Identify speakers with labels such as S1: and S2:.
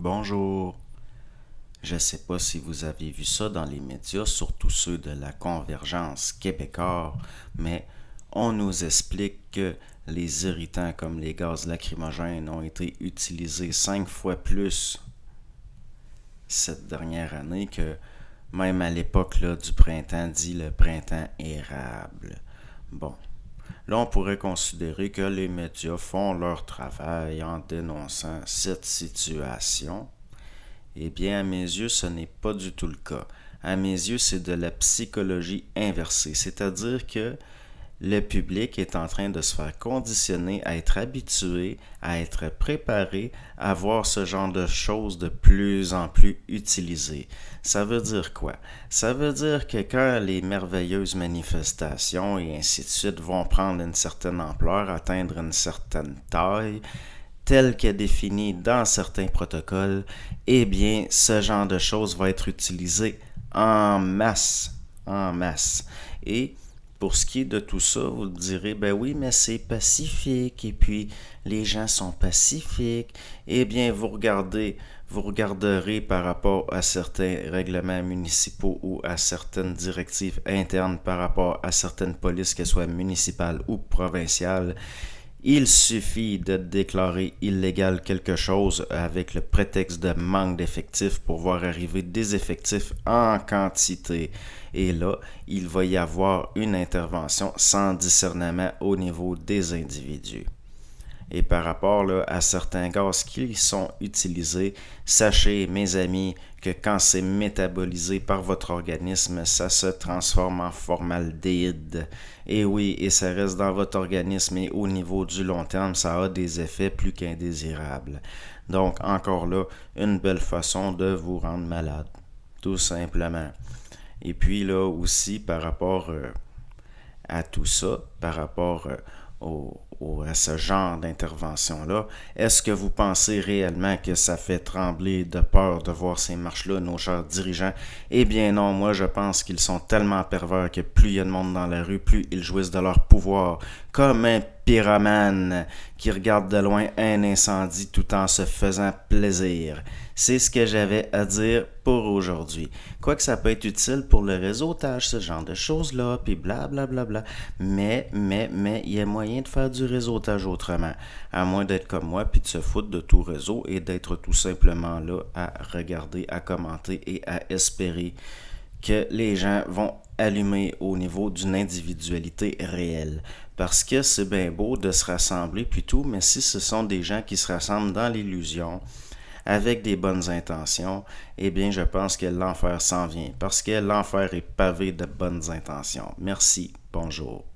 S1: Bonjour. Je ne sais pas si vous avez vu ça dans les médias, surtout ceux de la Convergence québécoise, mais on nous explique que les irritants comme les gaz lacrymogènes ont été utilisés 5 fois plus cette dernière année que même à l'époque là, du printemps, dit le printemps érable. Bon, là on pourrait considérer que les médias font leur travail en dénonçant cette situation. Eh bien, à mes yeux, ce n'est pas du tout le cas. À mes yeux, c'est de la psychologie inversée, c'est-à-dire que le public est en train de se faire conditionner à être habitué, à être préparé à voir ce genre de choses de plus en plus utilisées. Ça veut dire quoi? Ça veut dire que quand les merveilleuses manifestations et ainsi de suite vont prendre une certaine ampleur, atteindre une certaine taille, tel qu'est défini dans certains protocoles, eh bien, ce genre de choses va être utilisé en masse, en masse. Et pour ce qui est de tout ça, vous direz, ben oui, mais c'est pacifique, et puis les gens sont pacifiques. Eh bien, vous regarderez par rapport à certains règlements municipaux ou à certaines directives internes par rapport à certaines polices, qu'elles soient municipales ou provinciales. Il suffit de déclarer illégal quelque chose avec le prétexte de manque d'effectifs pour voir arriver des effectifs en quantité. Et là, il va y avoir une intervention sans discernement au niveau des individus. Et par rapport là, à certains gaz qui sont utilisés, sachez, mes amis, que quand c'est métabolisé par votre organisme, ça se transforme en formaldéhyde. Et oui, et ça reste dans votre organisme et au niveau du long terme, ça a des effets plus qu'indésirables. Donc, encore là, une belle façon de vous rendre malade, tout simplement. Et puis là aussi, par rapport à tout ça, par rapport à ce genre d'intervention-là, est-ce que vous pensez réellement que ça fait trembler de peur de voir ces marches-là, nos chers dirigeants? Eh bien non, moi je pense qu'ils sont tellement pervers que plus il y a de monde dans la rue, plus ils jouissent de leur pouvoir, comme un pyromane qui regarde de loin un incendie tout en se faisant plaisir. C'est ce que j'avais à dire pour aujourd'hui. Quoique ça peut être utile pour le réseautage, ce genre de choses-là, puis blablabla. Mais, il y a moyen de faire du réseautage autrement. À moins d'être comme moi, puis de se foutre de tout réseau et d'être tout simplement là à regarder, à commenter et à espérer que les gens vont allumer au niveau d'une individualité réelle. Parce que c'est bien beau de se rassembler puis tout, mais si ce sont des gens qui se rassemblent dans l'illusion, avec des bonnes intentions, eh bien, je pense que l'enfer s'en vient, parce que l'enfer est pavé de bonnes intentions. Merci, bonjour.